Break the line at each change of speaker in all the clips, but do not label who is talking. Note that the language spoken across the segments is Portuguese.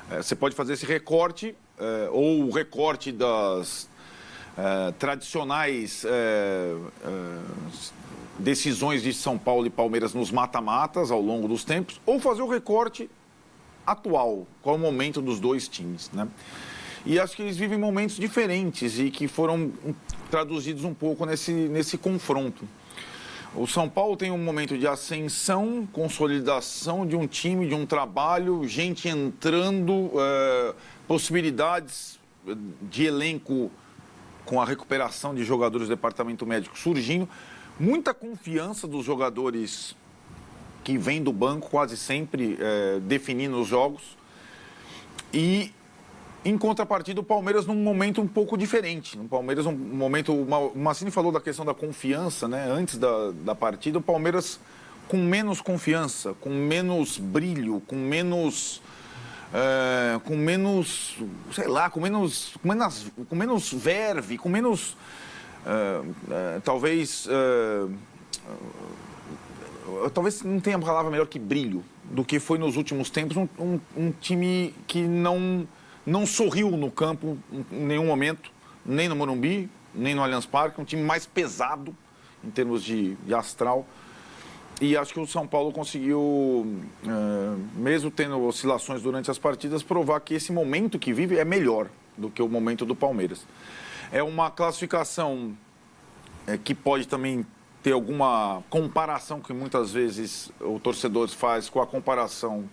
Você pode fazer esse recorte, ou o recorte das tradicionais decisões de São Paulo e Palmeiras nos mata-matas ao longo dos tempos, ou fazer o recorte atual, qual é o momento dos dois times, né? E acho que eles vivem momentos diferentes e que foram traduzidos um pouco nesse confronto. O São Paulo tem um momento de ascensão, consolidação de um time, de um trabalho, gente entrando, possibilidades de elenco com a recuperação de jogadores do departamento médico surgindo, muita confiança dos jogadores que vêm do banco quase sempre definindo os jogos. E, em contrapartida, o Palmeiras num momento um pouco diferente. No Palmeiras, um momento... O Massini falou da questão da confiança, né? Antes da partida, o Palmeiras com menos confiança, com menos brilho, com menos, sei lá, com menos verve, com menos, talvez não tenha palavra melhor que brilho, do que foi nos últimos tempos, um time que não sorriu no campo em nenhum momento, nem no Morumbi, nem no Allianz Parque, um time mais pesado em termos de astral. E acho que o São Paulo conseguiu, mesmo tendo oscilações durante as partidas, provar que esse momento que vive é melhor do que o momento do Palmeiras. É uma classificação que pode também ter alguma comparação que muitas vezes o torcedor faz com a comparação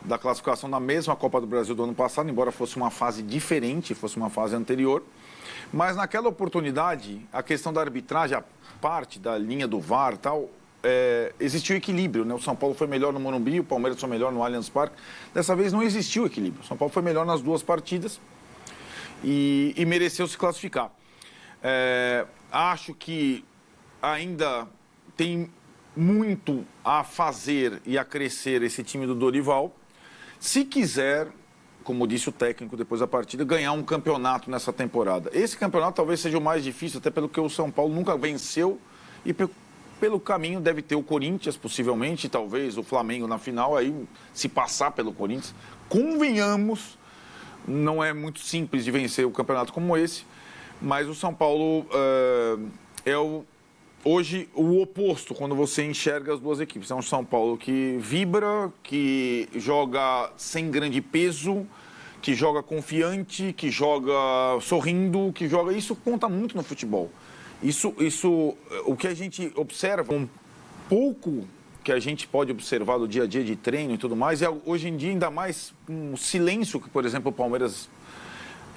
da classificação na mesma Copa do Brasil do ano passado, embora fosse uma fase diferente, fosse uma fase anterior. Mas naquela oportunidade, a questão da arbitragem, a parte da linha do VAR e tal, existiu equilíbrio, né? O São Paulo foi melhor no Morumbi, o Palmeiras foi melhor no Allianz Parque. Dessa vez não existiu equilíbrio. O São Paulo foi melhor nas duas partidas e mereceu se classificar. Acho que ainda tem muito a fazer e a crescer esse time do Dorival. Se quiser, como disse o técnico depois da partida, ganhar um campeonato nessa temporada. Esse campeonato talvez seja o mais difícil, até pelo que o São Paulo nunca venceu e pelo caminho deve ter o Corinthians, possivelmente, talvez o Flamengo na final, aí se passar pelo Corinthians. Convenhamos, não é muito simples de vencer o campeonato como esse, mas o São Paulo hoje, o oposto, quando você enxerga as duas equipes. É um São Paulo que vibra, que joga sem grande peso, que joga confiante, que joga sorrindo, que joga... Isso conta muito no futebol. Isso, o que a gente observa, um pouco que a gente pode observar do dia a dia de treino e tudo mais, hoje em dia ainda mais um silêncio que, por exemplo, o Palmeiras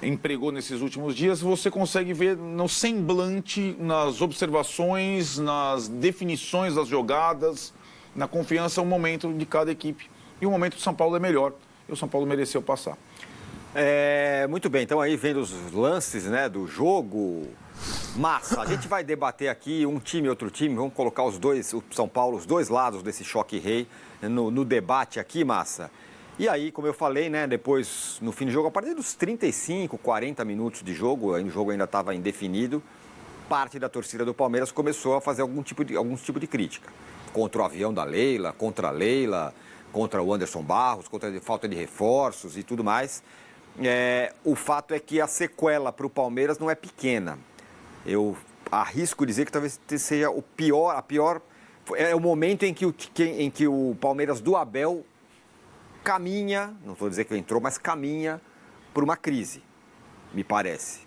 empregou nesses últimos dias, você consegue ver no semblante, nas observações, nas definições das jogadas, na confiança, o momento de cada equipe. E o momento do São Paulo é melhor. E o São Paulo mereceu passar.
Muito bem, então aí vendo os lances, né, do jogo, massa. A gente vai debater aqui um time e outro time, vamos colocar o São Paulo, os dois lados desse choque rei no debate aqui, massa. E aí, como eu falei, né, depois, no fim do jogo, a partir dos 35, 40 minutos de jogo, o jogo ainda estava indefinido, parte da torcida do Palmeiras começou a fazer algum tipo de crítica. Contra o avião da Leila, contra a Leila, contra o Anderson Barros, contra a falta de reforços e tudo mais. O fato é que a sequela para o Palmeiras não é pequena. Eu arrisco dizer que talvez seja a pior... É o momento em que o Palmeiras do Abel caminha, não vou dizer que entrou, mas caminha por uma crise, me parece.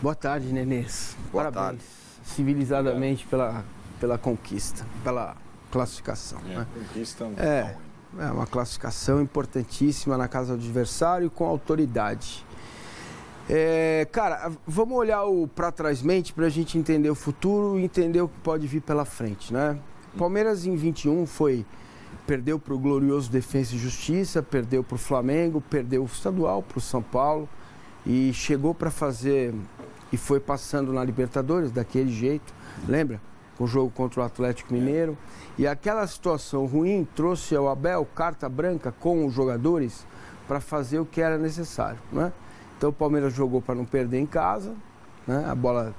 Boa tarde, Nenês.
Boa
Parabéns.
tarde.
Civilizadamente pela conquista, pela classificação. Né?
Conquista
É uma classificação importantíssima na casa do adversário com autoridade. Cara, vamos olhar para trás mente para a gente entender o futuro e entender o que pode vir pela frente, né? Palmeiras em 21 perdeu para o glorioso Defensa e Justiça, perdeu para o Flamengo, perdeu o estadual para o São Paulo e chegou para fazer e foi passando na Libertadores daquele jeito, lembra? Com o jogo contra o Atlético Mineiro. E aquela situação ruim trouxe ao Abel carta branca com os jogadores para fazer o que era necessário, né? Então o Palmeiras jogou para não perder em casa, né? A bola,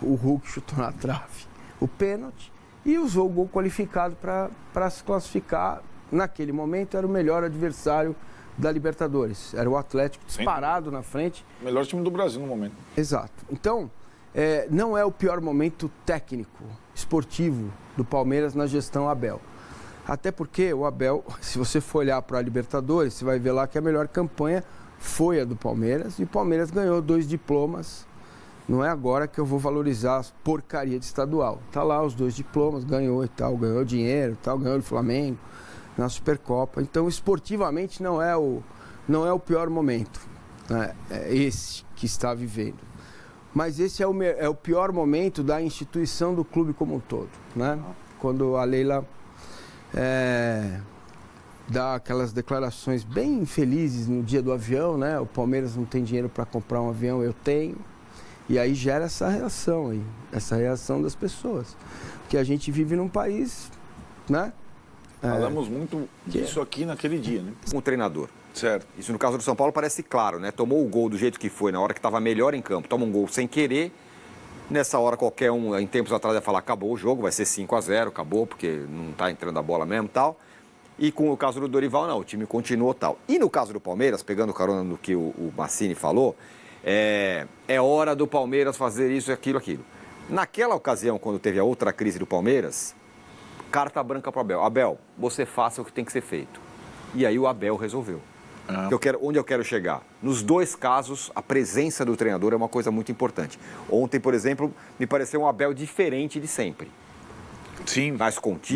o Hulk chutou na trave, o pênalti, e usou o gol qualificado para se classificar naquele momento, era o melhor adversário da Libertadores. Era o Atlético disparado na frente.
Melhor time do Brasil no momento.
Exato. Então, não é o pior momento técnico, esportivo do Palmeiras na gestão Abel. Até porque o Abel, se você for olhar para a Libertadores, você vai ver lá que a melhor campanha foi a do Palmeiras. E o Palmeiras ganhou 2 diplomas. Não é agora que eu vou valorizar a porcaria de estadual. Tá lá os 2 diplomas, ganhou e tal, ganhou dinheiro e tal, ganhou do Flamengo na Supercopa. Então, esportivamente, não é o pior momento, né? É esse que está vivendo. Mas esse é o pior momento da instituição do clube como um todo, né? Quando a Leila dá aquelas declarações bem infelizes no dia do avião, né? O Palmeiras não tem dinheiro para comprar um avião, eu tenho. E aí gera essa reação aí, essa reação das pessoas. Porque a gente vive num país, né?
Falamos muito disso aqui naquele dia, né?
Com o treinador.
Certo.
Isso no caso do São Paulo parece claro, né? Tomou o gol do jeito que foi, na hora que estava melhor em campo. Toma um gol sem querer. Nessa hora qualquer um, em tempos atrás, ia falar, acabou o jogo, vai ser 5-0, acabou, porque não está entrando a bola mesmo e tal. E com o caso do Dorival, não, o time continuou tal. E no caso do Palmeiras, pegando carona no que o Massini falou, é hora do Palmeiras fazer isso, aquilo. Naquela ocasião, quando teve a outra crise do Palmeiras, carta branca para o Abel. Abel, você faça o que tem que ser feito. E aí o Abel resolveu. Onde eu quero chegar? Nos 2 casos, a presença do treinador é uma coisa muito importante. Ontem, por exemplo, me pareceu um Abel diferente de sempre.
Sim.
Mais contido.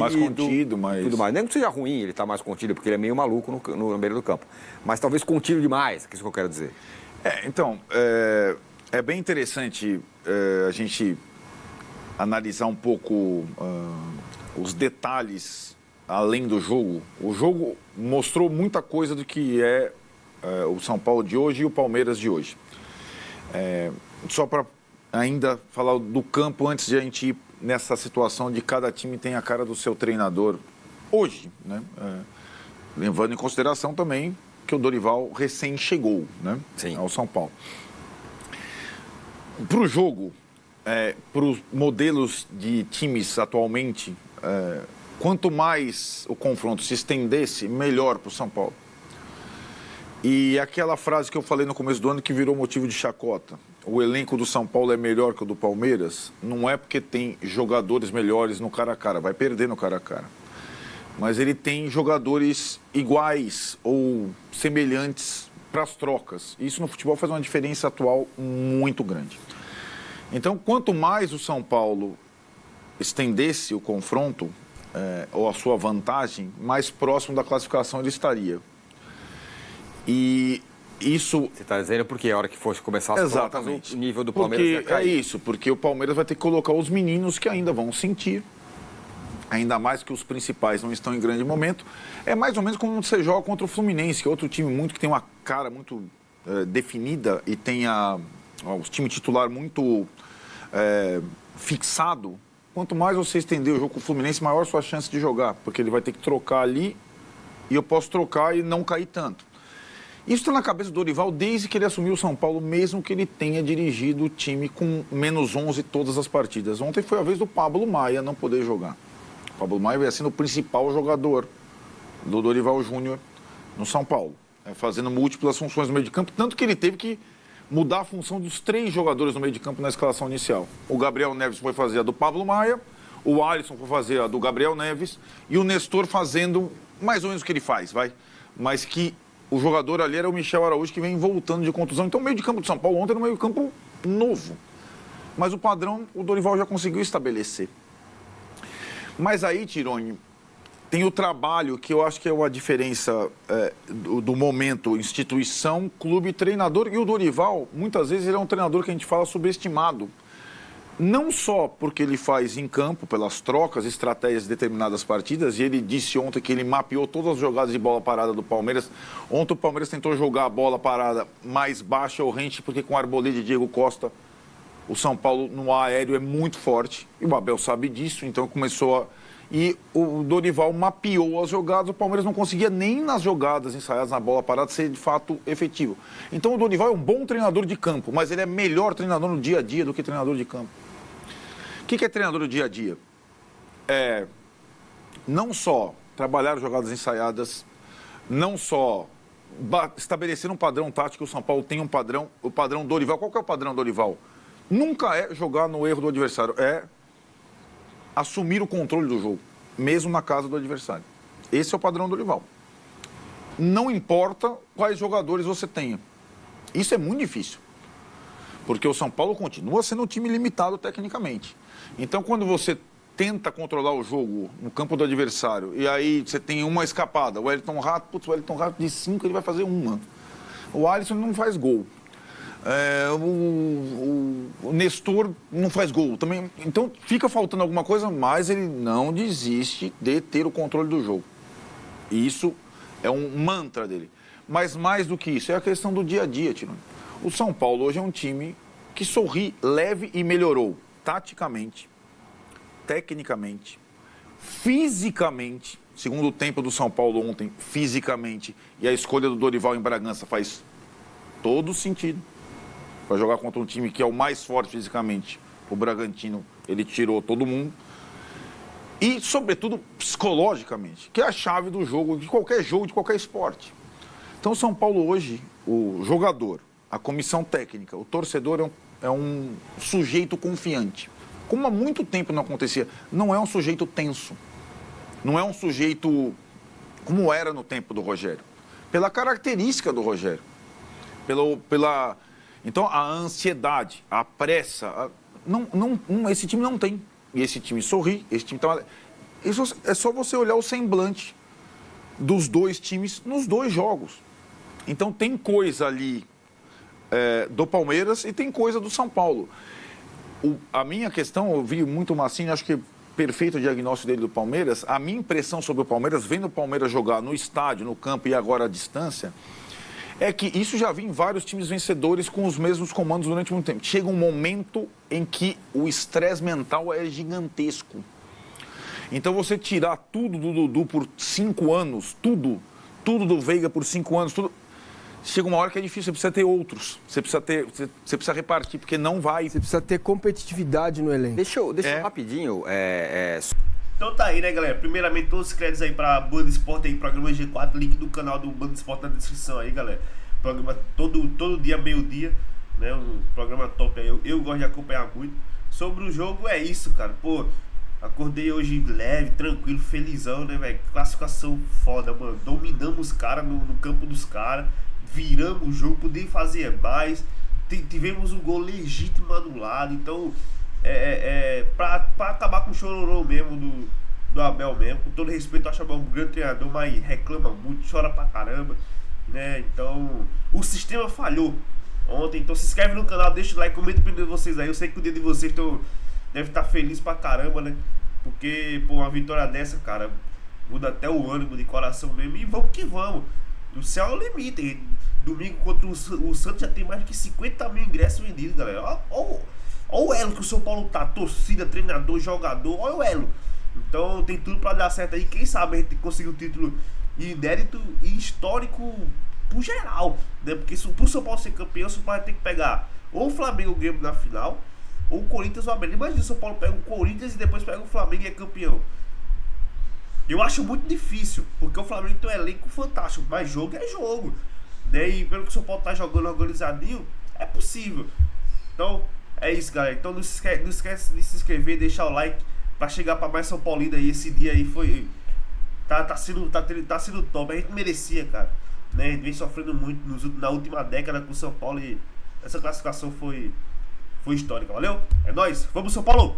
Mais...
Tudo mais. Nem que seja ruim ele estar mais contido, porque ele é meio maluco no beira do campo. Mas talvez contido demais, que é isso que eu quero dizer.
Então, é bem interessante a gente analisar um pouco os detalhes além do jogo. O jogo mostrou muita coisa do que é o São Paulo de hoje e o Palmeiras de hoje. Só para ainda falar do campo, antes de a gente ir nessa situação de cada time tem a cara do seu treinador hoje, né? Levando em consideração também que o Dorival recém chegou, né?
Sim.
Ao São Paulo. Para o jogo, para os modelos de times atualmente, quanto mais o confronto se estendesse, melhor para o São Paulo. E aquela frase que eu falei no começo do ano que virou motivo de chacota, o elenco do São Paulo é melhor que o do Palmeiras, não é porque tem jogadores melhores no cara a cara, vai perder no cara a cara. Mas ele tem jogadores iguais ou semelhantes para as trocas. Isso no futebol faz uma diferença atual muito grande. Então, quanto mais o São Paulo estendesse o confronto, ou a sua vantagem, mais próximo da classificação ele estaria. E isso...
Você está dizendo porque a hora que fosse começar as trocas, o nível do Palmeiras ia
cair. É isso, porque o Palmeiras vai ter que colocar os meninos que ainda vão sentir. Ainda mais que os principais não estão em grande momento. É mais ou menos como você joga contra o Fluminense, que é outro time muito que tem uma cara muito definida e tem o time titular muito fixado. Quanto mais você estender o jogo com o Fluminense, maior a sua chance de jogar, porque ele vai ter que trocar ali e eu posso trocar e não cair tanto. Isso está na cabeça do Dorival desde que ele assumiu o São Paulo, mesmo que ele tenha dirigido o time com menos 11 todas as partidas. Ontem foi a vez do Pablo Maia não poder jogar. O Pablo Maia vai sendo o principal jogador do Dorival Júnior no São Paulo, fazendo múltiplas funções no meio de campo, tanto que ele teve que mudar a função dos 3 jogadores no meio de campo na escalação inicial. O Gabriel Neves foi fazer a do Pablo Maia, o Alisson foi fazer a do Gabriel Neves e o Nestor fazendo mais ou menos o que ele faz, mas que o jogador ali era o Michel Araújo, que vem voltando de contusão. Então o meio de campo do São Paulo ontem era um meio de campo novo, mas o padrão o Dorival já conseguiu estabelecer. Mas aí, Tironi, tem o trabalho, que eu acho que é uma diferença do momento, instituição, clube, treinador. E o Dorival, muitas vezes, ele é um treinador que a gente fala subestimado. Não só porque ele faz em campo, pelas trocas, estratégias de determinadas partidas, e ele disse ontem que ele mapeou todas as jogadas de bola parada do Palmeiras. Ontem o Palmeiras tentou jogar a bola parada mais baixa ou rente, porque com Arboleda e Diego Costa, o São Paulo no aéreo é muito forte. E o Abel sabe disso, então começou a... E o Dorival mapeou as jogadas, o Palmeiras não conseguia nem nas jogadas ensaiadas na bola parada ser de fato efetivo. Então o Dorival é um bom treinador de campo, mas ele é melhor treinador no dia a dia do que treinador de campo. O que é treinador no dia a dia? Não só trabalharam jogadas ensaiadas, não só estabelecer um padrão tático. O São Paulo tem um padrão, o padrão Dorival. Qual que é o padrão Dorival? Nunca é jogar no erro do adversário, é assumir o controle do jogo, mesmo na casa do adversário. Esse é o padrão Dorival. Não importa quais jogadores você tenha. Isso é muito difícil, porque o São Paulo continua sendo um time limitado tecnicamente. Então, quando você tenta controlar o jogo no campo do adversário e aí você tem uma escapada, o Wellington Rato de 5 ele vai fazer uma. O Alisson não faz gol. O Nestor não faz gol também. Então fica faltando alguma coisa, mas ele não desiste de ter o controle do jogo. E isso é um mantra dele. Mas mais do que isso, é a questão do dia a dia, Tironi. O São Paulo hoje é um time que sorri leve e melhorou taticamente, tecnicamente, fisicamente. Segundo tempo do São Paulo ontem, fisicamente, e a escolha do Dorival em Bragança faz todo sentido. Para jogar contra um time que é o mais forte fisicamente, o Bragantino, ele tirou todo mundo. E, sobretudo, psicologicamente, que é a chave do jogo, de qualquer esporte. Então, o São Paulo hoje, o jogador, a comissão técnica, o torcedor é um sujeito confiante. Como há muito tempo não acontecia, não é um sujeito tenso. Não é um sujeito como era no tempo do Rogério. Pela característica do Rogério. Então, a ansiedade, a pressa, esse time não tem. E esse time sorri, esse time tá... Isso é só você olhar o semblante dos dois times nos dois jogos. Então, tem coisa ali do Palmeiras e tem coisa do São Paulo. A minha questão, eu vi muito o Massini, acho que perfeito o diagnóstico dele do Palmeiras. A minha impressão sobre o Palmeiras, vendo o Palmeiras jogar no estádio, no campo e agora à distância, é que isso já vi em vários times vencedores com os mesmos comandos durante muito tempo. Chega um momento em que o estresse mental é gigantesco. Então, você tirar tudo do Dudu por 5 anos, tudo do Veiga por 5 anos, chega uma hora que é difícil, você precisa ter outros. Você precisa repartir, porque não vai.
Você precisa ter competitividade no elenco.
Deixa eu rapidinho.
Então tá aí, né, galera? Primeiramente, todos os créditos aí pra Band Esporte aí, programa G4, link do canal do Band Esporte na descrição aí, galera. Programa todo dia, meio-dia, né? Um programa top aí. Eu gosto de acompanhar muito. Sobre o jogo, é isso, cara. Pô, acordei hoje leve, tranquilo, felizão, né, velho? Classificação foda, mano. Dominamos os caras no campo dos caras. Viramos o jogo, podíamos fazer mais. Tivemos um gol legítimo anulado. Então, pra acabar com o chororô mesmo do Abel mesmo. Com todo respeito, eu acho Abel um grande treinador, mas reclama muito, chora pra caramba, né? Então, o sistema falhou ontem. Então, se inscreve no canal, deixa o like, comenta o opinião de vocês aí. Eu sei que o dia de vocês deve estar feliz pra caramba, né? Porque, pô, uma vitória dessa, cara, muda até o ânimo de coração mesmo. E vamos que vamos. O céu é o limite. Domingo contra o Santos já tem mais de 50 mil ingressos vendidos, galera. Olha o elo que o São Paulo tá. Torcida, treinador, jogador. Olha o elo. Então tem tudo pra dar certo aí. Quem sabe a gente conseguir um título inédito e histórico pro geral, né? Porque pro São Paulo ser campeão, o São Paulo vai ter que pegar ou o Flamengo ou o Grêmio na final, ou o Corinthians ou o América. Imagina o São Paulo pega o Corinthians e depois pega o Flamengo e é campeão. Eu acho muito difícil, porque o Flamengo tem um elenco fantástico, mas jogo é jogo, né? E pelo que o São Paulo tá jogando organizadinho, é possível. Então, é isso, galera. Então não esquece de se inscrever, deixar o like pra chegar pra mais São Paulino aí. Esse dia aí foi... Tá sendo top, a gente merecia, cara, né? A gente vem sofrendo muito na última década com o São Paulo e essa classificação foi histórica, valeu? É nóis, vamos São Paulo!